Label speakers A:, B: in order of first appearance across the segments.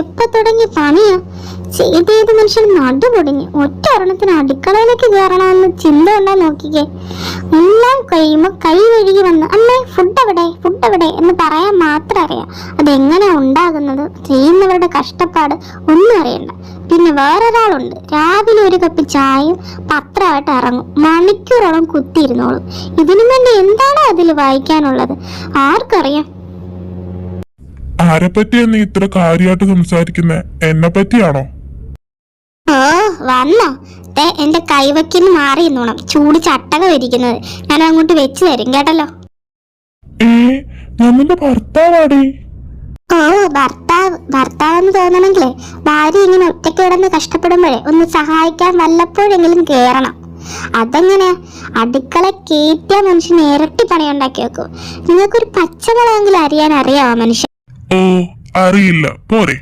A: എപ്പൊ തുടങ്ങി പണിയാ ചെയ്തേത് മനുഷ്യൻ നടുപൊടിഞ്ഞ് ഒറ്റ ഒരെണ്ണത്തിന് അടുക്കളയിലേക്ക് കയറണമെന്ന് ചിന്ത ഉണ്ടാ നോക്കിക്കേ. എല്ലാം കഴിയുമ്പോ കൈ കഴുകി വന്ന് അമ്മേ ഫുഡ് എവിടെ എന്ന് പറയാൻ മാത്രം അറിയാം. അതെങ്ങനെയാ ഉണ്ടാകുന്നത്, ചെയ്യുന്നവരുടെ കഷ്ടപ്പാട് ഒന്നും അറിയണ്ട. പിന്നെ വേറൊരാളുണ്ട്, രാവിലെ ഒരു കപ്പ് ചായയും പത്രമായിട്ട് ഇറങ്ങും, മണിക്കൂറോളം കുത്തിയിരുന്നോളും. ഇതിനു വേണ്ടി എന്താണ് അതിൽ വായിക്കാനുള്ളത് ആർക്കറിയാം.
B: ആരെ പറ്റിയാ നീ ഇത്ര കാര്യമായിട്ട് സംസാരിക്കുന്നേ? എന്നെ പറ്റിയാണോ?
A: ഓ വന്നോ? എന്റെ കൈവയ്ക്കിന്ന് മാറി നോണം, ചൂട് ചട്ടക വരിക്കുന്നത്. ഞാൻ അങ്ങോട്ട് വെച്ച് തരും കേട്ടല്ലോ.
B: ഞാൻ നിന്റെ ഭർത്താവാടേ.
A: ഓ ഭർത്താവെന്ന് തോന്നണെങ്കിലേ ഭാര്യ ഇങ്ങനെ ഒറ്റയ്ക്ക് കിടന്ന് കഷ്ടപ്പെടുമ്പോഴേ ഒന്ന് സഹായിക്കാൻ വല്ലപ്പോഴെങ്കിലും കേറണം. അതെങ്ങനെയാ? അടുക്കള കേറ്റിയ മനുഷ്യൻ ഇരട്ടി പണി ഉണ്ടാക്കി വെക്കും. നിങ്ങൾക്കൊരു പച്ചമുളകെങ്കിലും അറിയാൻ അറിയാവോ മനുഷ്യൻ?
B: ഓ അറിയില്ല പോരെ.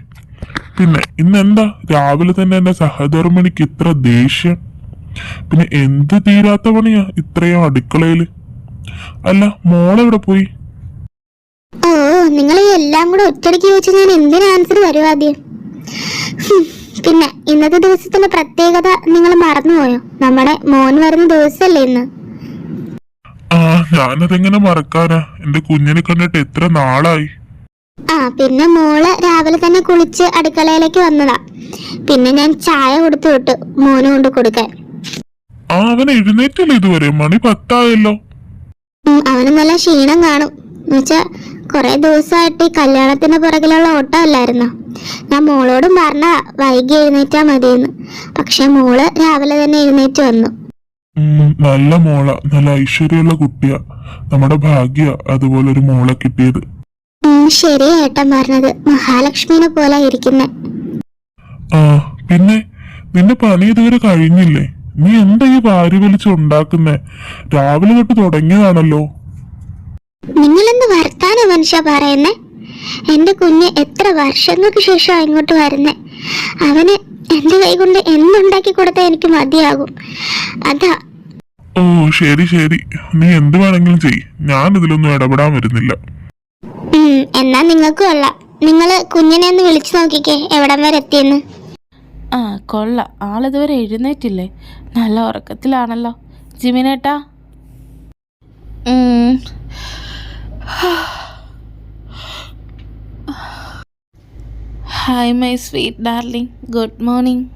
B: പിന്നെ ഇന്നെന്താ രാവിലെ തന്നെ എന്റെ സഹധർമ്മിണിക്ക് ഇത്ര ദേഷ്യം? പിന്നെ എന്ത് തീരാത്ത പണിയാ ഇത്രയും അടുക്കളയില്? അല്ല മോളെവിടെ പോയി?
A: ഓ നിങ്ങൾ എല്ലാം കൂടെ ഒറ്റയ്ക്ക് ചോദിച്ചാൽ ഞാൻ എന്തിനു ആൻസർ തരും ആദ്യം? പിന്നെ ഇന്നത്തെ ദിവസത്തിന്റെ പ്രത്യേകത നിങ്ങൾ മറന്നുപോയോ? നമ്മുടെ മോൻ വരുന്ന ദിവസമല്ലേ ഇന്ന്.
B: ഞാനതെങ്ങനെ മറക്കാനാ? എന്റെ കുഞ്ഞിനെ കണ്ടിട്ട് എത്ര നാളായി.
A: പിന്നെ മോള് രാവിലെ തന്നെ കുളിച്ച് അടുക്കളയിലേക്ക് വന്നതാ. പിന്നെ ഞാൻ ചായ കൊടുത്തു വിട്ടു മോന് കൊണ്ട് കൊടുക്കാൻ.
B: അവൻ എഴുന്നേറ്റില്ല ഇതുവരെ? മണി 10
A: അവന് നല്ല ക്ഷീണം കാണും. എന്നുവെച്ചാ കൊറേ ദിവസമായിട്ട് ഈ കല്യാണത്തിന്റെ പുറകിലുള്ള ഓട്ടം അല്ലായിരുന്നോ. ഞാൻ മോളോടും പറഞ്ഞ വൈകി എഴുന്നേറ്റാ മതിയെന്ന്. പക്ഷെ മോള് രാവിലെ തന്നെ എഴുന്നേറ്റ് വന്നു.
B: നല്ല മോള, നല്ല ഐശ്വര്യമുള്ള കുട്ടിയാ. നമ്മുടെ ഭാഗ്യ അതുപോലെ ഒരു മോളെ കിട്ടിയത്.
A: ശരിയാ ഏട്ടൻ പറഞ്ഞത്, മഹാലക്ഷ്മിനെ പോലെ ഇരിക്കുന്നെ.
B: പിന്നെ നിന്റെ പണി ഇതുവരെ കഴിഞ്ഞില്ലേ? നീ എന്താ ഈ വാരി വലിച്ചുണ്ടാക്കുന്നേ? രാവിലെ തൊട്ട് തുടങ്ങിയതാണല്ലോ.
A: നിങ്ങളെന്ത് വർത്താനം മനുഷ്യ പറയുന്നേ? എന്റെ കുഞ്ഞ് എത്ര വർഷങ്ങൾക്ക് ശേഷം ഇങ്ങോട്ട് വരുന്നേ. അവന് എന്റെ കൈ കൊണ്ട് എന്തുണ്ടാക്കി കൊടുത്താൽ എനിക്ക് മതിയാകും. അതാ.
B: ഓ ശരി ശരി, നീ എന്ത് വേണമെങ്കിലും ചെയ്, ഞാൻ ഇതിലൊന്നും ഇടപെടാൻ വരുന്നില്ല.
A: എന്നാ നിങ്ങൾക്കും കൊള്ളാം. നിങ്ങള് കുഞ്ഞിനെ ഒന്ന് വിളിച്ചു നോക്കിക്കേ എവിടം വരെ എത്തിയെന്ന്.
C: കൊള്ളാം, ആളിതുവരെ എഴുന്നേറ്റില്ലേ? നല്ല ഉറക്കത്തിലാണല്ലോ ജിമിനേട്ടാ. Hi my sweet darling, good morning.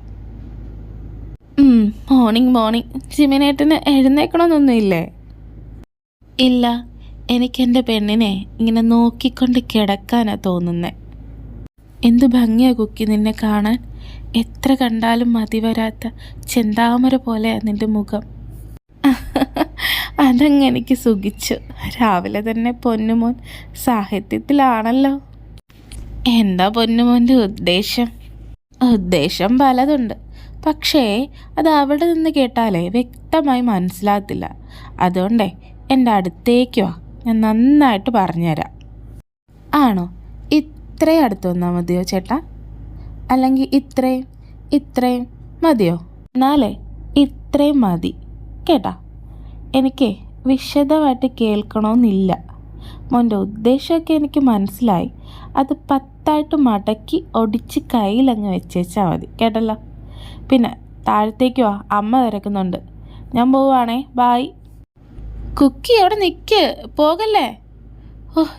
C: Morning. ജിമിനേട്ടന് എഴുന്നേക്കണമെന്നൊന്നുമില്ലേ? ഇല്ല, എനിക്കെൻ്റെ പെണ്ണിനെ ഇങ്ങനെ നോക്കിക്കൊണ്ട് കിടക്കാനാ തോന്നുന്നേ. എന്തു ഭംഗിയാ കുക്കി നിന്നെ കാണാൻ. എത്ര കണ്ടാലും മതി വരാത്ത ചെന്താമര പോലെയാ നിന്റെ മുഖം. അതങ്ങ് എനിക്ക് സുഖിച്ചു. രാവിലെ തന്നെ പൊന്നുമോൻ സാഹിത്യത്തിലാണല്ലോ. എന്താ പൊന്നുമോൻ്റെ ഉദ്ദേശം പലതുണ്ട്. പക്ഷേ അത് അവിടെ നിന്ന് കേട്ടാലേ വ്യക്തമായി മനസ്സിലാകത്തില്ല. അതുകൊണ്ടേ എൻ്റെ അടുത്തേക്ക് വാ, ഞാൻ നന്നായിട്ട് പറഞ്ഞുതരാം. ആണോ? ഇത്രയും അടുത്ത് വന്നാൽ മതിയോ ചേട്ടാ? അല്ലെങ്കിൽ ഇത്രയും മതിയോ? എന്നാലേ ഇത്രയും മതി കേട്ടാ. എനിക്ക് വിശദമായിട്ട് കേൾക്കണമെന്നില്ല. മോൻ്റെ ഉദ്ദേശമൊക്കെ എനിക്ക് മനസ്സിലായി. അത് 10 മടക്കി ഒടിച്ച് കയ്യിലങ്ങ് വെച്ചേച്ചാൽ മതി കേട്ടല്ലോ. പിന്നെ താഴത്തേക്ക് വാ, അമ്മ തിരക്കുന്നുണ്ട്. ഞാൻ പോവുകയാണേ, ബായ്. കുക്കി അവിടെ നിൽക്ക്, പോകല്ലേ.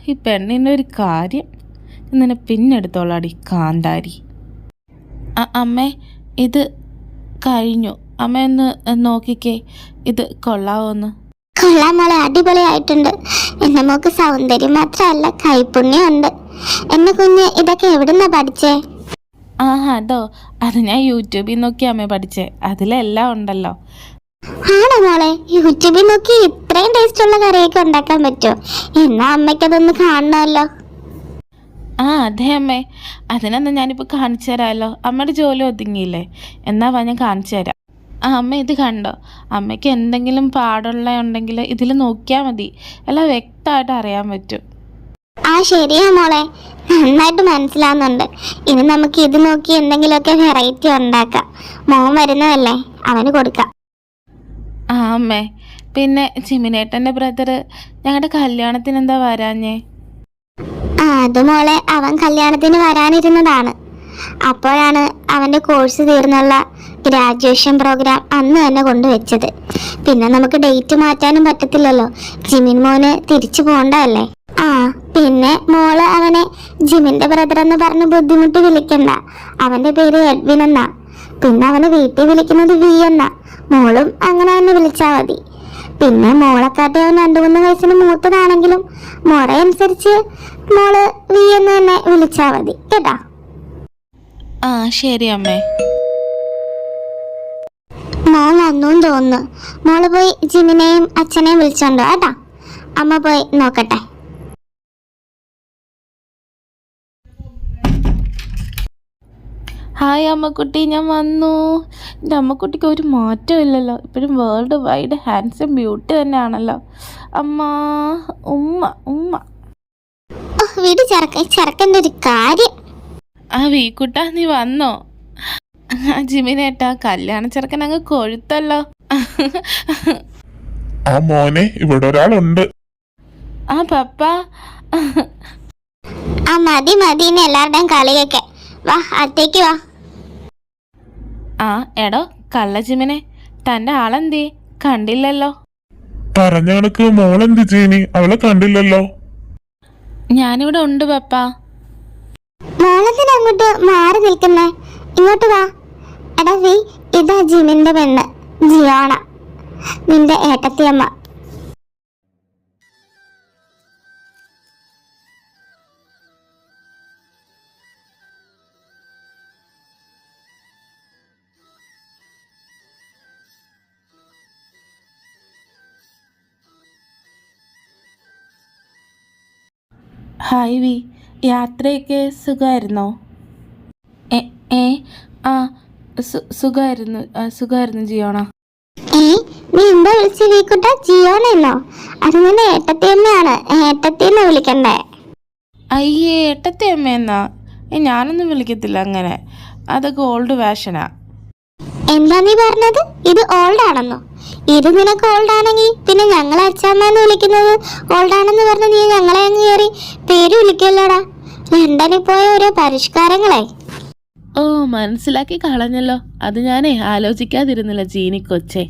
C: ഈ പെണ്ണിൻ്റെ ഒരു കാര്യം. നിന്നെ പിന്നെടുത്തോളാടി കാന്താരി. അമ്മേ ഇത് കഴിഞ്ഞു. അമ്മ ഒന്ന് നോക്കിക്കേ, ഇത് കൊള്ളാവോന്ന്.
A: കൊള്ളാം മോളെ, അടിപൊളിയായിട്ടുണ്ട്. എന്റെ മോക്ക് സൗന്ദര്യം മാത്രമല്ല കൈപുണ്യം ഉണ്ട്. എന്റെ കുഞ്ഞ് ഇതൊക്കെ എവിടുന്നാ പഠിച്ചേ?
C: അതോ, അത് ഞാൻ യൂട്യൂബിൽ നോക്കി അമ്മ പഠിച്ചേ. അതിലെല്ലാം ഉണ്ടല്ലോ.
A: ആണോ മോളെ? യൂട്യൂബിൽ നോക്കി ഇത്രയും ടേസ്റ്റ് ഉള്ള കറിയൊക്കെ ഉണ്ടാക്കാൻ പറ്റുമോ? എന്നാ അമ്മയ്ക്കതൊന്ന് കാണണമല്ലോ.
C: അതെ അമ്മേ, അതിനൊന്നും ഞാനിപ്പോൾ കാണിച്ചു തരാമല്ലോ. അമ്മയുടെ ജോലി ഒതുങ്ങിയില്ലേ? എന്നാ ഞാൻ കാണിച്ചു തരാം. അമ്മ ഇത് കണ്ടോ? അമ്മയ്ക്ക് എന്തെങ്കിലും പാടുള്ള ഉണ്ടെങ്കിൽ ഇതിൽ നോക്കിയാൽ മതി, എല്ലാം വ്യക്തമായിട്ട് അറിയാൻ പറ്റും.
A: ശരിയാ മോളെ, നന്നായിട്ട് മനസ്സിലാവുന്നുണ്ട്. ഇനി നമുക്ക് ഇത് നോക്കി എന്തെങ്കിലുമൊക്കെ വെറൈറ്റി ഉണ്ടാക്കാം. മോൻ വരുന്നതല്ലേ, അവന് കൊടുക്കാം.
C: അമ്മേ, പിന്നെ ജിമിനേട്ടൻ്റെ ബ്രദർ ഞങ്ങളുടെ കല്യാണത്തിന് എന്താ വരാഞ്ഞേ?
A: അത് മോളെ, അവൻ കല്യാണത്തിന് വരാനിരുന്നതാണ്. അപ്പോഴാണ് അവന്റെ കോഴ്സ് തീർന്നുള്ള ഗ്രാജുവേഷൻ പ്രോഗ്രാം അന്ന് തന്നെ കൊണ്ടുവച്ചത്. പിന്നെ നമുക്ക് ഡേറ്റ് മാറ്റാനും പറ്റത്തില്ലല്ലോ, ജിമിൻ മോന് തിരിച്ചു പോണ്ടല്ലേ. പിന്നെ മോള് അവനെ ജിമിന്റെ ബ്രദർ എന്ന് പറഞ്ഞ് ബുദ്ധിമുട്ടി വിളിക്കണ്ട. അവന്റെ പേര് എഡ്വിൻ എന്നാ. പിന്നെ അവന് വീട്ടിൽ വിളിക്കുന്നത് വി എന്നാ. മോളും അങ്ങനെ തന്നെ വിളിച്ചാ മതി. പിന്നെ മോളെക്കാട്ടി അവൻ 2-3 വയസ്സിന് മൂത്തതാണെങ്കിലും മോളെ മോള് വി എന്ന് തന്നെ വിളിച്ചാ മതി കേട്ടാ.
C: ശരി അമ്മേ.
A: മോൻ വന്നു തോന്നുന്നു. മോള് പോയി ജിമിനെയും അച്ഛനെയും വിളിച്ചോണ്ടോ കേട്ടാ. അമ്മ പോയി നോക്കട്ടെ.
C: ഹായ് അമ്മക്കുട്ടി, ഞാൻ വന്നു. എൻ്റെ അമ്മക്കുട്ടിക്ക് ഒരു മാറ്റം ഇല്ലല്ലോ, ഇപ്പോഴും വേൾഡ് വൈഡ് ഹാൻഡ്സം ബ്യൂട്ടി തന്നെയാണല്ലോ. അമ്മ, ഉമ്മ ഉമ്മ.
A: വീട് ചെറുക്കൻ്റെ ഒരു കാര്യം.
C: വീക്കുട്ടാ, നീ വന്നോ? ജിമിനേട്ടാ, കല്യാണ ചെറുക്കൻ അങ്ങ് കൊഴുത്തല്ലോ.
B: മോനെ, ഇവിടെ ഒരാളുണ്ട്.
C: പപ്പ.
A: മതി ഇനി എല്ലാവരുടെയും കളിയൊക്കെ. വാ, അകത്തേക്ക് വാ.
C: എടോ കള്ള ജിമിനെ, തന്റെ ആളെന്തേ? കണ്ടില്ലല്ലോ.
B: പറഞ്ഞ കണക്ക് മോളെന്ത് ജീനി, അവളെ കണ്ടില്ലല്ലോ.
C: ഞാനിവിടെ ഉണ്ട് പപ്പ.
A: മോളത്തിന് അങ്ങോട്ട് മാറി നിൽക്കുന്നേ, ഇങ്ങോട്ട് വാ. എടാ വി, ഇതാ ജിമിന്റെ പെണ്ണ് ജിയോണ, നിന്റെ ഏട്ടത്തിയമ്മ.
C: ഹായ് വി, യാത്രയൊക്കെ സുഖമായിരുന്നോ? സുഖമായിരുന്നു ജിയോണ.
A: നീ എന്താ വിളിച്ച വീക്കുട്ട? ജിയോണെന്നോ? അത് നിന്റെ ഏട്ടത്തിയമ്മയാണ്, ഏട്ടത്തിന്ന് വിളിക്കണ്ടേ.
C: അയ്യേ, ഏട്ടത്തി അമ്മയെന്നാ? ഞാനൊന്നും വിളിക്കത്തില്ല അങ്ങനെ, അതൊക്കെ ഓൾഡ് ഫാഷനാ.
A: എന്താ നീ പറഞ്ഞത്? ഇത് ഓൾഡ് ആണെന്നോ? ഇത് നിനക്ക് ഓൾഡ് ആണെങ്കിൽ പിന്നെ ഞങ്ങളെ അച്ഛമ്മന്ന് വിളിക്കുന്നത് ഓൾഡ് ആണെന്ന് പറഞ്ഞ് നീ ഞങ്ങളെ അങ്ങ് കയറി പേര് വിളിക്കല്ലോടാ. ലണ്ടനിൽ പോയ ഓരോ പരിഷ്കാരങ്ങളെ.
C: മനസ്സിലാക്കി കളഞ്ഞല്ലോ. അത് ഞാനേ ആലോചിക്കാതിരുന്നില്ല ജീനി കൊച്ചേ.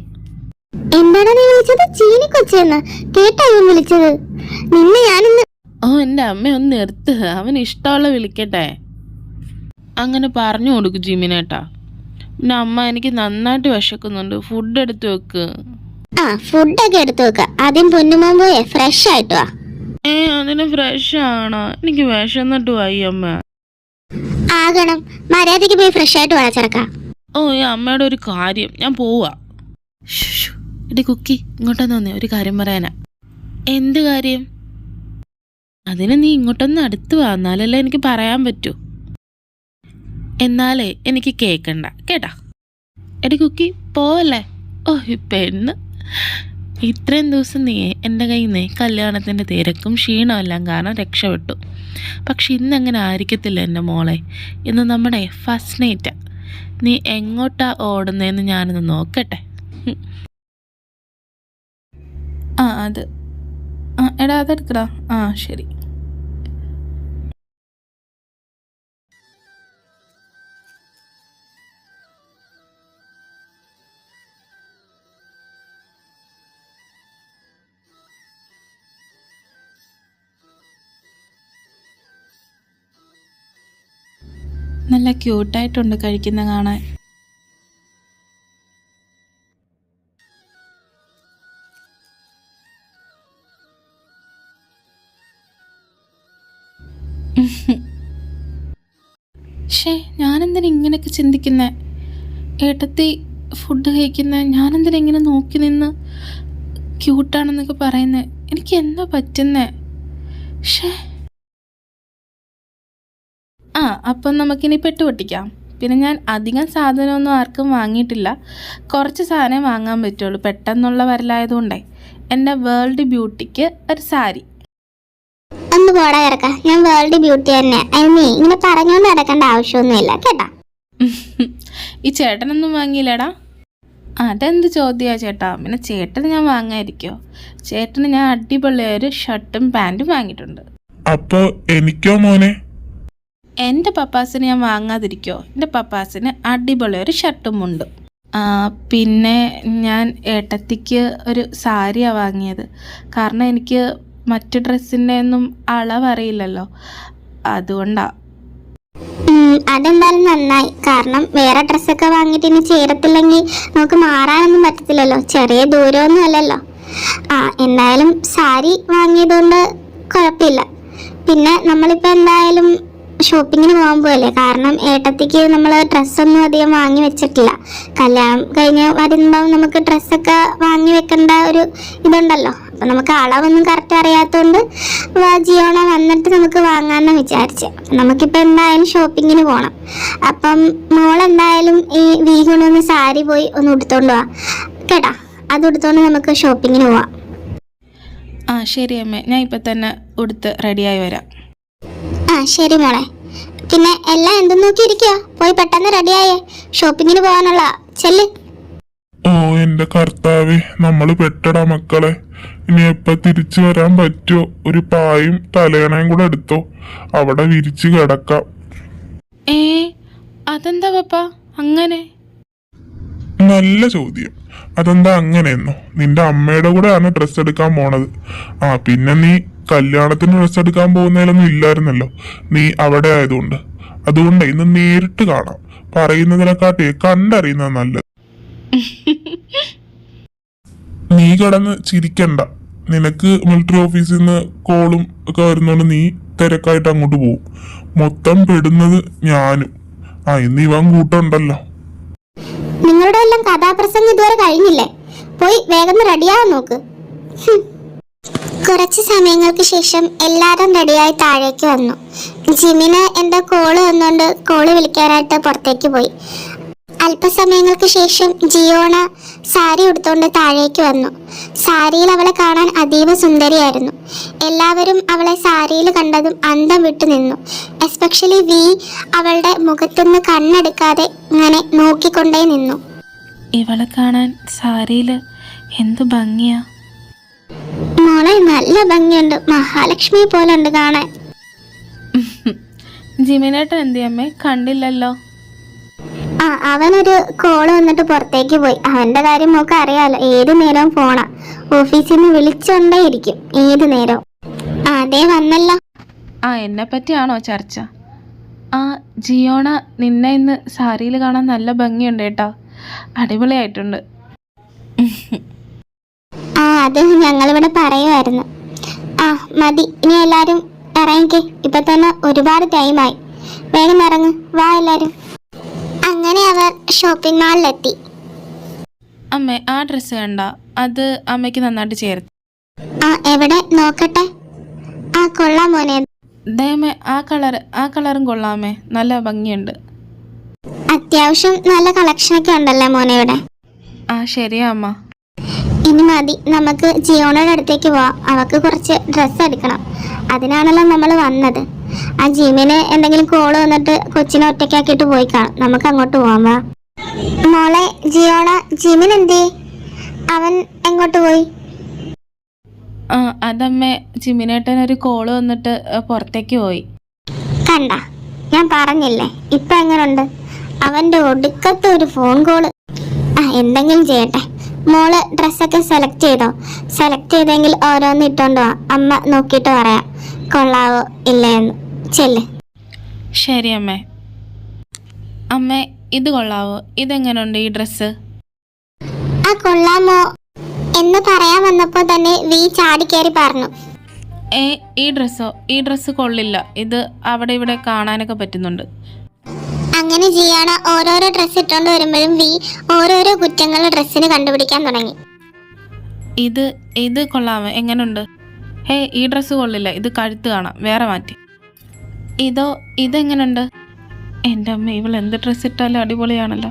A: എന്താണ് നീ വിളിച്ചത്? ജീനി കൊച്ചെന്ന് കേട്ടോ വിളിച്ചത് നിന്നെ ഞാനിന്ന്.
C: എൻ്റെ അമ്മ ഒന്ന് നിർത്ത്, അവന് ഇഷ്ടമുള്ള വിളിക്കട്ടെ. അങ്ങനെ പറഞ്ഞു കൊടുക്കും ജിമിനേട്ടാ. പിന്നെ അമ്മ, എനിക്ക് നന്നായിട്ട് വിശക്കുന്നുണ്ട്, ഫുഡ് എടുത്തു വെക്ക്.
A: ഫുഡൊക്കെ എടുത്തു വെക്ക. ആദ്യം പൊന്നുമോൻ പോയേ ഫ്രഷ് ആയിട്ട് വാ.
C: അതിന് ഫ്രഷ് ആണോ? എനിക്ക് വിശന്നിട്ട് വയ്യ അമ്മ.
A: ആകണം, മര്യാദക്ക് പോയി ഫ്രഷ് ആയിട്ട് വാ ചെറുക്ക.
C: ഈ അമ്മയുടെ ഒരു കാര്യം, ഞാൻ പോവാ. എടി കുക്കി, ഇങ്ങോട്ടൊന്ന് വന്നേ, ഒരു കാര്യം പറയാനാ. എന്ത് കാര്യം? അതിന് നീ ഇങ്ങോട്ടൊന്ന് അടുത്ത് വാ, എന്നാലല്ലേ എനിക്ക് പറയാൻ പറ്റൂ. എന്നാലേ എനിക്ക് കേൾക്കണ്ട കേട്ടാ. എടി കുക്കി, പോവല്ലേ. ഈ പെണ്ണ്, ഇത്രയും ദിവസം നീ എൻ്റെ കയ്യിൽ നിന്ന് കല്യാണത്തിൻ്റെ തിരക്കും ക്ഷീണമെല്ലാം കാരണം രക്ഷപ്പെട്ടു. പക്ഷെ ഇന്നങ്ങനെ ആയിരിക്കത്തില്ല എൻ്റെ മോളെ. ഇന്ന് നമ്മുടെ ഫസ്റ്റ് നൈറ്റാ. നീ എങ്ങോട്ടാ ഓടുന്നതെന്ന് ഞാനൊന്ന് നോക്കട്ടെ. എടാ അതെടുക്കടാ. ശരി. നല്ല ക്യൂട്ടായിട്ടുണ്ട് കഴിക്കുന്ന കാണാൻ. ഞാനെന്തിനാ ഇങ്ങനെയൊക്കെ ചിന്തിക്കുന്നേ? ഏട്ടത്തി ഫുഡ് കഴിക്കുന്ന ഞാനെന്തിനാ ഇങ്ങനെ നോക്കി നിന്ന് ക്യൂട്ടാണെന്നൊക്കെ പറയുന്നേ? എനിക്ക് എന്താ പറ്റുന്നേ? അപ്പം നമുക്കിനി പെട്ടുപൊട്ടിക്കാം. പിന്നെ ഞാൻ അധികം സാധനമൊന്നും ആർക്കും വാങ്ങിയിട്ടില്ല, കുറച്ച് സാധനം വാങ്ങാൻ പറ്റുള്ളൂ. പെട്ടെന്നുള്ള വരലായതുകൊണ്ടേ എൻ്റെ വേൾഡ് ബ്യൂട്ടിക്ക് ഒരു സാരി.
A: ഒന്ന് പോടാ ഇറക്ക, ഞാൻ വേൾഡ് ബ്യൂട്ടി തന്നെ. നീ ഇങ്ങനെ പറഞ്ഞുകൊണ്ട് നടക്കേണ്ട ആവശ്യമൊന്നുമില്ല കേട്ടാ.
C: ഈ ചേട്ടനൊന്നും വാങ്ങിയില്ലടാ? അതെന്ത് ചോദ്യാ ചേട്ടാ? പിന്നെ ചേട്ടന് ഞാൻ വാങ്ങാതിരിക്കോ? ചേട്ടന് ഞാൻ അടിപൊളിയായൊരു ഷർട്ടും പാൻറ്റും വാങ്ങിയിട്ടുണ്ട്.
B: അപ്പൊ എനിക്കോ മോനെ?
C: എൻ്റെ പപ്പാസിന് ഞാൻ വാങ്ങാതിരിക്കോ? എൻ്റെ പപ്പാസിന് അടിപൊളി ഒരു ഷർട്ടും ഉണ്ട്. പിന്നെ ഞാൻ ഏട്ടത്തിക്ക് ഒരു സാരിയാണ് വാങ്ങിയത്. കാരണം എനിക്ക് മറ്റു ഡ്രസ്സിൻ്റെ ഒന്നും അളവറിയില്ലല്ലോ, അതുകൊണ്ടാണ്.
A: അതെന്തായാലും നന്നായി. കാരണം വേറെ ഡ്രസ്സൊക്കെ വാങ്ങിയിട്ട് ഇനി ചേരത്തില്ലെങ്കിൽ നമുക്ക് മാറാനൊന്നും പറ്റത്തില്ലല്ലോ, ചെറിയ ദൂരമൊന്നും അല്ലല്ലോ. എന്തായാലും സാരി വാങ്ങിയതുകൊണ്ട് കുഴപ്പമില്ല. പിന്നെ നമ്മളിപ്പോൾ എന്തായാലും ഷോപ്പിങ്ങിന് പോകാൻ പോയല്ലേ. കാരണം ഏട്ടത്തിക്ക് നമ്മൾ ഡ്രസ്സൊന്നും അധികം വാങ്ങി വെച്ചിട്ടില്ല. കല്യാണം കഴിഞ്ഞ് വരുമ്പോൾ നമുക്ക് ഡ്രസ്സൊക്കെ വാങ്ങി വെക്കേണ്ട ഒരു ഇതുണ്ടല്ലോ. അപ്പം നമുക്ക് അളവൊന്നും കറക്റ്റ് അറിയാത്തതുകൊണ്ട് ജിയോണ വന്നിട്ട് നമുക്ക് വാങ്ങാമെന്ന് വിചാരിച്ച്. നമുക്കിപ്പോൾ എന്തായാലും ഷോപ്പിങ്ങിന് പോകണം. അപ്പം മോളെന്തായാലും ഈ വീഗുണൊന്ന് സാരി പോയി ഒന്ന് ഉടുത്തോണ്ട് പോവാം കേട്ടാ. അത് ഉടുത്തോണ്ട് നമുക്ക് ഷോപ്പിങ്ങിന് പോവാം.
C: ശരി അമ്മേ, ഞാൻ ഇപ്പം തന്നെ ഉടുത്ത് റെഡിയായി വരാം.
A: ശരി മോളെ. പിന്നെ എല്ലാം എന്തും നോക്കിയിരിക്കുക, പോയി പെട്ടെന്ന് റെഡിയായേ, ഷോപ്പിങ്ങിന് പോകാനുള്ള ചെല്ല്.
B: ഓ എന്റെ കർത്താവേ, നമ്മള് പെട്ടടാ മക്കളെ. ഇനി എപ്പ തിരിച്ചു വരാൻ പറ്റുമോ? ഒരു പായും തലയണയും കൂടെ എടുത്തോ, അവിടെ വിരിച്ചു കിടക്കാം.
C: അതെന്താ പപ്പ അങ്ങനെ?
B: നല്ല ചോദ്യം. അതെന്താ അങ്ങനെയെന്നോ? നിന്റെ അമ്മയുടെ കൂടെ ആണ് ഡ്രസ്സ് എടുക്കാൻ പോണത്. പിന്നെ നീ കല്യാണത്തിന് ഡ്രസ്സ് എടുക്കാൻ പോകുന്നതിലൊന്നും ഇല്ലായിരുന്നല്ലോ, നീ അവിടെ ആയതുകൊണ്ട്. അതുകൊണ്ട് ഇന്ന് നേരിട്ട് കാണാം. പറയുന്നതിനെക്കാട്ടി കണ്ടറിയുന്നത് നല്ലത്. നീ കിടന്ന് ചിരിക്കണ്ട. നിനക്ക് മിലിറ്ററി ഓഫീസിൽ നിന്ന് കോളും ഒക്കെ വരുന്നോണ്ട് നീ തിരക്കായിട്ട് അങ്ങോട്ട് പോകും. മൊത്തം പെടുന്നത് ഞാനും. ഇന്ന് ഇവൻ കൂട്ടുണ്ടല്ലോ.
A: നിങ്ങളുടെ എല്ലാം കഥാപ്രസംഗം ഇതുവരെ കഴിഞ്ഞില്ലേ? പോയി വേഗം റെഡിയാവാൻ നോക്ക്. കുറച്ച് സമയങ്ങൾക്ക് ശേഷം എല്ലാവരും റെഡിയായി താഴേക്ക് വന്നു. ജിമിന് എന്തോ കോള് വന്നുകൊണ്ട് കോള് വിളിക്കാനായിട്ട് പുറത്തേക്ക് പോയി. അല്പസമയങ്ങൾക്ക് ശേഷം ജിയോണ സാരി ഉടുത്തോണ്ട് താഴേക്ക് വന്നു. സാരിയിൽ അവളെ കാണാൻ അതീവ സുന്ദരിയായിരുന്നു. എല്ലാവരും അവളെ സാരിയിൽ കണ്ടതും അന്തം വിട്ടു നിന്നു. എസ്പെഷ്യലി വി അവളുടെ മുഖത്തുനിന്ന് കണ്ണെടുക്കാതെ ഇങ്ങനെ നോക്കിക്കൊണ്ടേ നിന്നു.
C: ഇവളെ കാണാൻ സാരിയിൽ എന്തു ഭംഗിയാ
A: മോളെ, നല്ല ഭംഗിയുണ്ട്, മഹാലക്ഷ്മി പോലെ ഉണ്ട് കാണാൻ.
C: ജിമിനേട്ടൻ എന്തിയമ്മേ, കണ്ടില്ലല്ലോ?
A: അവനൊരു കോള് വന്നിട്ട് പുറത്തേക്ക് പോയി. അവന്റെ കാര്യം നോക്ക് അറിയാലോ, ഏതു നേരവും ഫോണാ. ഓഫീസിൽ നിന്ന് വിളിച്ചോണ്ടേ ഇരിക്കും ഏതു നേരവും. അതേ വന്നല്ലോ.
C: എന്നെ പറ്റിയാണോ ചർച്ച? ജിയോണ, നിന്നെ ഇന്ന് സാരിയിൽ കാണാൻ നല്ല ഭംഗിയുണ്ട് കേട്ടോ, അടിപൊളിയായിട്ടുണ്ട്.
A: അത് ഞങ്ങളിവിടെ പറയുമായിരുന്നു. മതി, ഇനി എല്ലാരും ഇറങ്ങിക്കേ, ഇപ്പൊ തന്നെ ഒരുപാട് ടൈമായി. വേഗം ഇറങ്ങ്, വാ എല്ലാരും. അങ്ങനെ അവർ ഷോപ്പിംഗ് മാളിലെത്തി.
C: അമ്മേ, ആ ഡ്രസ്സ് കണ്ട? അത് അമ്മയ്ക്ക് നന്നായിട്ട് ചേർത്ത്.
A: എവിടെ നോക്കട്ടെ. കൊള്ളാം മോനെ.
C: ദയമേ, ആ കളറും കൊള്ളാമേ, നല്ല ഭംഗിയുണ്ട്.
A: അത്യാവശ്യം നല്ല കളക്ഷനൊക്കെ ഉണ്ടല്ലേ മോനെ ഇവിടെ.
C: ശരിയാ അമ്മ.
A: ഇനി മതി, നമുക്ക് ജിയോണയുടെ അടുത്തേക്ക് പോവാം. അവക്ക് കുറച്ച് ഡ്രസ്സ് എടുക്കണം, അതിനാണല്ലോ നമ്മൾ വന്നത്. ജിമിന് എന്തെങ്കിലും കോള് വന്നിട്ട് കൊച്ചിനെ ഒറ്റയ്ക്കാക്കിയിട്ട് പോയി കാണും. നമുക്ക് അങ്ങോട്ട് പോവാം. വാ മോളെ. ജിയോണ, ജിമിൻ എന്തേ? അവൻ എങ്ങോട്ട് പോയി?
C: അതമ്മേ, ജിമിനേട്ടൻ ഒരു കോള് വന്നിട്ട് പുറത്തേക്ക് പോയി.
A: കണ്ട, ഞാൻ പറഞ്ഞില്ലേ, ഇപ്പൊ എങ്ങനുണ്ട് അവന്റെ ഒടുക്കത്തെ ഒരു ഫോൺ കോള്. എന്തെങ്കിലും ചെയ്യട്ടെ. മോള് ഡ്രസ്സൊക്കെ സെലക്ട് ചെയ്തോ? സെലക്ട് ചെയ്തെങ്കിൽ ഓരോന്ന് ഇട്ടോണ്ട് പോവാ. അമ്മ നോക്കിയിട്ട് പറയാം കൊള്ളാവോ ഇല്ലയെന്ന്. ചെല്ല്.
C: ശരി അമ്മേ. അമ്മേ, ഇത് കൊള്ളാവോ? ഇതെങ്ങനെയുണ്ട് ഈ ഡ്രസ്സ്?
A: കൊള്ളാമോ എന്ന് പറയാൻ വന്നപ്പോ തന്നെ വി ചാടിക്കേറി പറഞ്ഞു.
C: ഈ ഡ്രസ്സോ? ഈ ഡ്രസ്സ് കൊള്ളില്ല, ഇത് അവിടെ ഇവിടെ കാണാനൊക്കെ പറ്റുന്നുണ്ട്.
A: അങ്ങനെ ജിയാണ ഓരോരോ ഡ്രസ്സ് ഇട്ടോണ്ട് വരുമ്പോഴും വി ഓരോരോ കുറ്റങ്ങൾ ഡ്രസ്സിന് കണ്ടുപിടിക്കാൻ തുടങ്ങി.
C: ഇത് കൊള്ളാമോ? എങ്ങനെയുണ്ട്? ഈ ഡ്രസ്സ് കൊള്ളില്ല, ഇത് കഴുത്ത് കാണാം, വേറെ മാറ്റി. ഇതെങ്ങനെയുണ്ട്? എൻ്റെ അമ്മ, ഇവൾ എന്ത് ഡ്രസ്സ് ഇട്ടാലും അടിപൊളിയാണല്ലോ.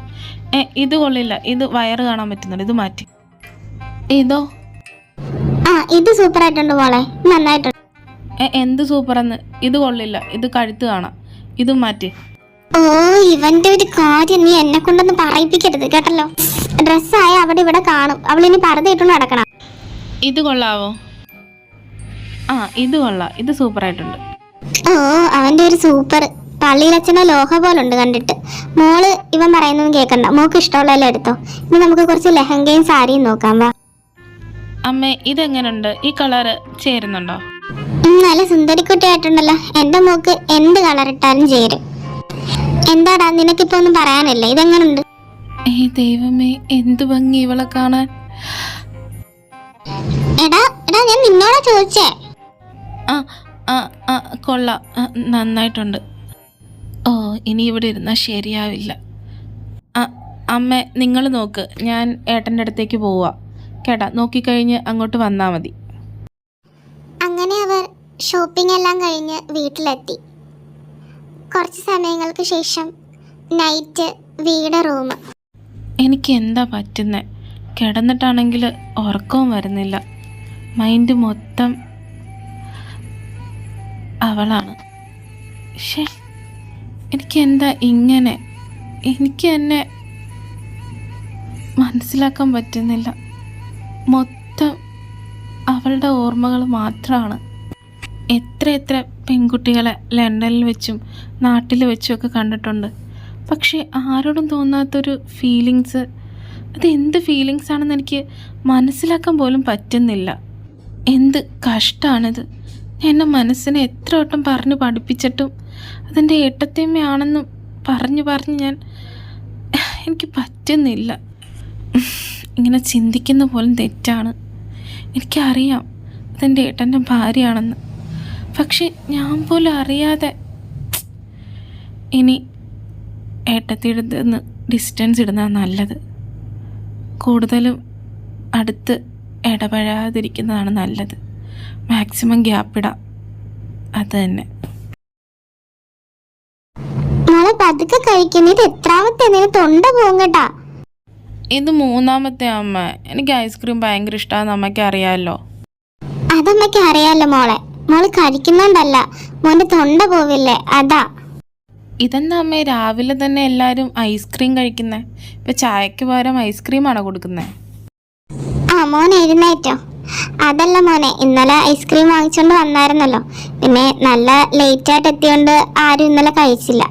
C: ഇത് കൊള്ളില്ല, ഇത് വയറ് കാണാൻ പറ്റുന്നുണ്ട്, ഇത് മാറ്റി.
A: ഇത് സൂപ്പർ ആയിട്ടുണ്ട് മോളെ, നന്നായിട്ടുണ്ട്.
C: എന്ത് സൂപ്പറെന്ന്? ഇത് കൊള്ളില്ല, ഇത് കഴുത്ത് കാണാം, ഇതും മാറ്റി.
A: ഇവന്റെ ഒരു കാര്യം നീ എന്നെ കൊണ്ടൊന്ന് പറയിപ്പിക്കരുത് കേട്ടല്ലോ. ഡ്രസ്സായ അവിടെ ഇവിടെ കാണും, അവളിനി പർദ്ദ ഇട്ടോണ്ട് നടക്കണം.
C: ഇത് കൊള്ളാവോ? ആ ഇത് കൊള്ളാം, ഇത് സൂപ്പറായിട്ടുണ്ട്.
A: ഓ അവന്റെ ഒരു സൂപ്പർ. പള്ളിയിലച്ഛനെ ലോഹ പോലുണ്ട് കണ്ടിട്ട്. മോള് ഇവൻ പറയുന്നതും കേൾക്കണ്ട, മോക്ക് ഇഷ്ടമുള്ളതെല്ലാം എടുത്തോ. ഇനി നമുക്ക് കുറച്ച് ലെഹങ്കയും സാരിയും നോക്കാം. വാ
C: അമ്മേ ഇതെങ്ങനുണ്ട്? ഈ കളറ് ചേരുന്നുണ്ടോ?
A: നല്ല സുന്ദരിക്കുട്ടിയായിട്ടുണ്ടല്ലോ. എന്റെ മോക്ക് എന്ത് കളർ ഇട്ടാലും ചേരും. എന്താടാ നിനക്കിപ്പോ ഒന്നും പറയാനില്ല? ഇതെങ്ങനുണ്ട്?
C: ദൈവമേ എന്ത് ഭംഗി ഇവളെ കാണാൻ.
A: എടാ എടാ ഞാൻ നിന്നോടാ ചോദിച്ചേ.
C: ആ ആ ആ കൊള്ളാം, നന്നായിട്ടുണ്ട്. ഓ ഇനി ഇവിടെ ഇരുന്നാൽ ശരിയാവില്ല. അമ്മ നിങ്ങൾ നോക്ക്, ഞാൻ ഏട്ടൻ്റെ അടുത്തേക്ക് പോവാ കേട്ടാ. നോക്കിക്കഴിഞ്ഞ് അങ്ങോട്ട് വന്നാൽ മതി.
A: അങ്ങനെ അവർ ഷോപ്പിംഗ് എല്ലാം കഴിഞ്ഞ് വീട്ടിലെത്തി. കുറച്ച് സമയങ്ങൾക്ക് ശേഷം നൈറ്റ് വീട് റൂം.
C: എനിക്ക് എന്താ പറ്റുന്നത്? കിടന്നിട്ടാണെങ്കിൽ ഉറക്കവും വരുന്നില്ല. മൈൻഡ് മൊത്തം അവളാണ്. പക്ഷേ എനിക്ക് എന്താ ഇങ്ങനെ? എനിക്ക് എന്നെ മനസ്സിലാക്കാൻ പറ്റുന്നില്ല. മൊത്തം അവളുടെ ഓർമ്മകൾ മാത്രമാണ്. എത്ര പെൺകുട്ടികളെ ലണ്ടനിൽ വെച്ചും നാട്ടിൽ വെച്ചുമൊക്കെ കണ്ടിട്ടുണ്ട്. പക്ഷേ ആരോടും തോന്നാത്തൊരു ഫീലിങ്സ്, അത് എന്ത് ഫീലിങ്സ് ആണെന്ന് എനിക്ക് മനസ്സിലാക്കാൻ പോലും പറ്റുന്നില്ല. എന്ത് കഷ്ടമാണിത്. എൻ്റെ മനസ്സിനെ എത്ര വട്ടം പറഞ്ഞ് പഠിപ്പിച്ചിട്ടും അതെൻ്റെ ഏട്ടത്തിയമ്മയാണെന്നും പറഞ്ഞ് എനിക്ക് പറ്റുന്നില്ല. ഇങ്ങനെ ചിന്തിക്കുന്ന പോലും തെറ്റാണ്. എനിക്കറിയാം അതെൻ്റെ ഏട്ടൻ്റെ ഭാര്യയാണെന്ന്. പക്ഷെ ഞാൻ പോലും അറിയാതെ ഇനി ഏട്ടത്തിയുടെ നിന്ന് ഡിസ്റ്റൻസ് ഇടുന്നതാണ് നല്ലത്. കൂടുതലും അടുത്ത് ഇടപഴകാതിരിക്കുന്നതാണ് നല്ലത്. മാക്സിമം ഗ്യാപ്പിടാം, അത് തന്നെ.
A: മോളെ പതുക്കെ കഴിക്കുന്നു. ഇത് എത്രാമത്തെ? നിന്നെ തൊണ്ട പോകും കേട്ടാ.
C: ഇത് മൂന്നാമത്തെ അമ്മ. എനിക്ക് ഐസ്ക്രീം ഭയങ്കര ഇഷ്ടമാണെന്ന് അമ്മയ്ക്ക് അറിയാമല്ലോ.
A: അതമ്മയ്ക്ക് അറിയാലോ മോളെ. മോള് കഴിക്കുന്നുണ്ടല്ല, മോന്റെ തൊണ്ട പോവില്ലേ, അതാ.
C: ഇതെന്താ അമ്മേ രാവിലെ തന്നെ എല്ലാവരും ഐസ്ക്രീം കഴിക്കുന്നത്? ഇപ്പം ചായക്ക് പകരം ഐസ്ക്രീമാണോ കൊടുക്കുന്നത്?
A: ആ മോൻ എഴുന്നേറ്റോ? അതല്ല മോനെ, ഇന്നലെ ഐസ്ക്രീം വാങ്ങിച്ചോണ്ട് വന്നായിരുന്നല്ലോ. പിന്നെ നല്ല ലേറ്റായിട്ട് എത്തിയോണ്ട് ആരും ഇന്നലെ കഴിച്ചില്ല.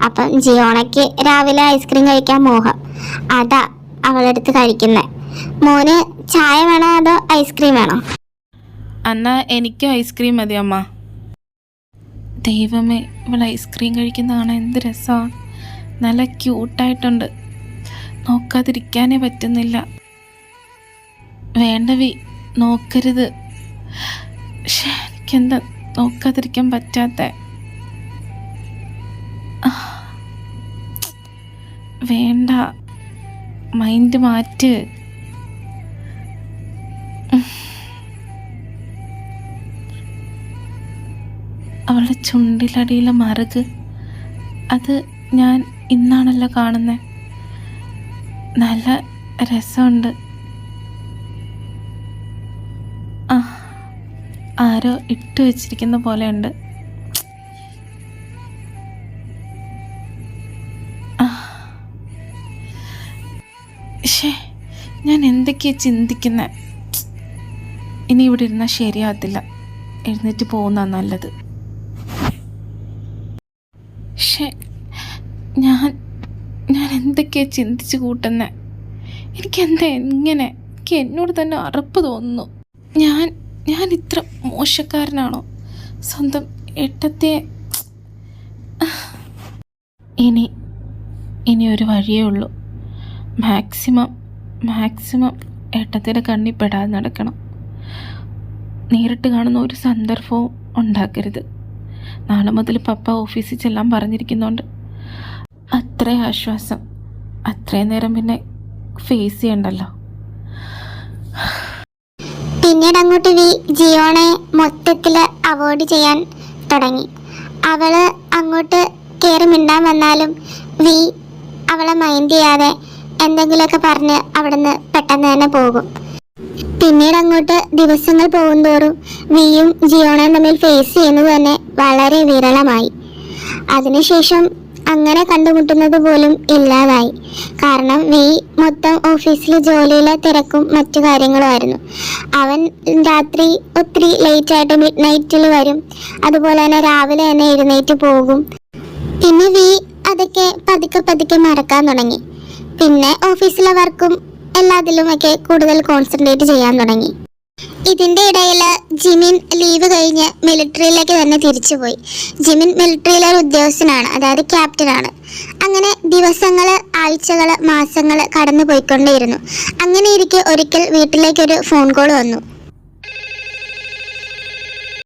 A: അപ്പം ജിയോണയ്ക്ക് രാവിലെ ഐസ്ക്രീം കഴിക്കാൻ മോഹം, അതാ അവളെടുത്ത് കഴിക്കുന്നേ. മോന് ചായ വേണോ അതോ ഐസ്ക്രീം വേണോ?
C: എന്നാ എനിക്കും ഐസ്ക്രീം മതി അമ്മ. ദൈവമേ ഇവൾ ഐസ്ക്രീം കഴിക്കുന്ന കാണാൻ എന്ത് രസമാണ്. നല്ല ക്യൂട്ടായിട്ടുണ്ട്. നോക്കാതിരിക്കാനേ പറ്റുന്നില്ല. വേണ്ടവി നോക്കരുത്. പക്ഷേ എനിക്കെന്താ നോക്കാതിരിക്കാൻ പറ്റാത്ത? വേണ്ട, മൈൻഡ് മാറ്റ്. അവളുടെ ചുണ്ടിലടിയിലെ മറുക്, അത് ഞാൻ ഇന്നാണല്ലോ കാണുന്നത്. നല്ല രസമുണ്ട്. ആരോ ഇട്ട് വെച്ചിരിക്കുന്ന പോലെയുണ്ട്. പക്ഷേ ഞാൻ എന്തൊക്കെയാണ് ചിന്തിക്കുന്നത്? ഇനി ഇവിടെ ഇരുന്നാൽ ശരിയാകത്തില്ല. എഴുന്നേറ്റ് പോകുന്നതാണ് നല്ലത്. പക്ഷേ ഞാൻ എന്തൊക്കെയാണ് ചിന്തിച്ച് കൂട്ടുന്നത്? എനിക്കെന്താ ഇങ്ങനെ? എനിക്ക് എന്നോട് തന്നെ അറപ്പ് തോന്നുന്നു. ഞാൻ ഇത്ര മോശക്കാരനാണോ? സ്വന്തം ഏട്ടത്തെ. ഇനി ഒരു വഴിയേ ഉള്ളൂ. മാക്സിമം ഏട്ടത്തിൻ്റെ കണ്ണിൽ പെടാതെ നടക്കണം. നേരിട്ട് കാണുന്ന ഒരു സന്ദർഭവും ഉണ്ടാക്കരുത്. നാളെ മുതൽ പപ്പ ഓഫീസിൽ ചെല്ലാൻ പറഞ്ഞിരിക്കുന്നുണ്ട്. അത്രേ ആശ്വാസം. അത്രയും നേരം പിന്നെ ഫേസ് ചെയ്യണ്ടല്ലോ.
A: പിന്നീട് അങ്ങോട്ട് ജിയോണെ മൊത്തത്തില് അവോയ്ഡ് ചെയ്യാൻ തുടങ്ങി. അവള് അങ്ങോട്ട് കയറി മിണ്ടാൻ വന്നാലും അവളെ മൈൻഡ് ചെയ്യാതെ എന്തെങ്കിലുമൊക്കെ പറഞ്ഞ് അവിടുന്ന് പെട്ടെന്ന് തന്നെ പോകും. പിന്നീട് അങ്ങോട്ട് ദിവസങ്ങൾ പോകുന്തോറും വിയും ജിയോണയും തമ്മിൽ ഫേസ് ചെയ്യുന്നത് തന്നെ വളരെ വിരളമായി. അതിനുശേഷം അങ്ങനെ കണ്ടുമുട്ടുന്നത് പോലും ഇല്ലാതായി. കാരണം വി മൊത്തം ഓഫീസിൽ ജോലിയിലെ തിരക്കും മറ്റു കാര്യങ്ങളുമായിരുന്നു. അവൻ രാത്രി ഒത്തിരി ലേറ്റായിട്ട് മിഡ് നൈറ്റിൽ വരും, അതുപോലെ തന്നെ രാവിലെ തന്നെ എഴുന്നേറ്റ് പോകും. പിന്നെ വി അതൊക്കെ പതുക്കെ പതുക്കെ മറക്കാൻ തുടങ്ങി. പിന്നെ ഓഫീസിലെ വർക്കും എല്ലാത്തിലുമൊക്കെ കൂടുതൽ കോൺസെൻട്രേറ്റ് ചെയ്യാൻ തുടങ്ങി. ഇതിൻ്റെ ഇടയിൽ ജിമിൻ ലീവ് കഴിഞ്ഞ് മിലിറ്ററിയിലേക്ക് തന്നെ തിരിച്ചുപോയി. ജിമിൻ മിലിറ്ററിയിലെ ഒരു ഉദ്യോഗസ്ഥനാണ്, അതായത് ക്യാപ്റ്റനാണ്. അങ്ങനെ ദിവസങ്ങൾ, ആഴ്ചകൾ, മാസങ്ങൾ കടന്നു പോയിക്കൊണ്ടേയിരുന്നു. അങ്ങനെ ഇരിക്കെ ഒരിക്കൽ വീട്ടിലേക്കൊരു ഫോൺ കോൾ വന്നു.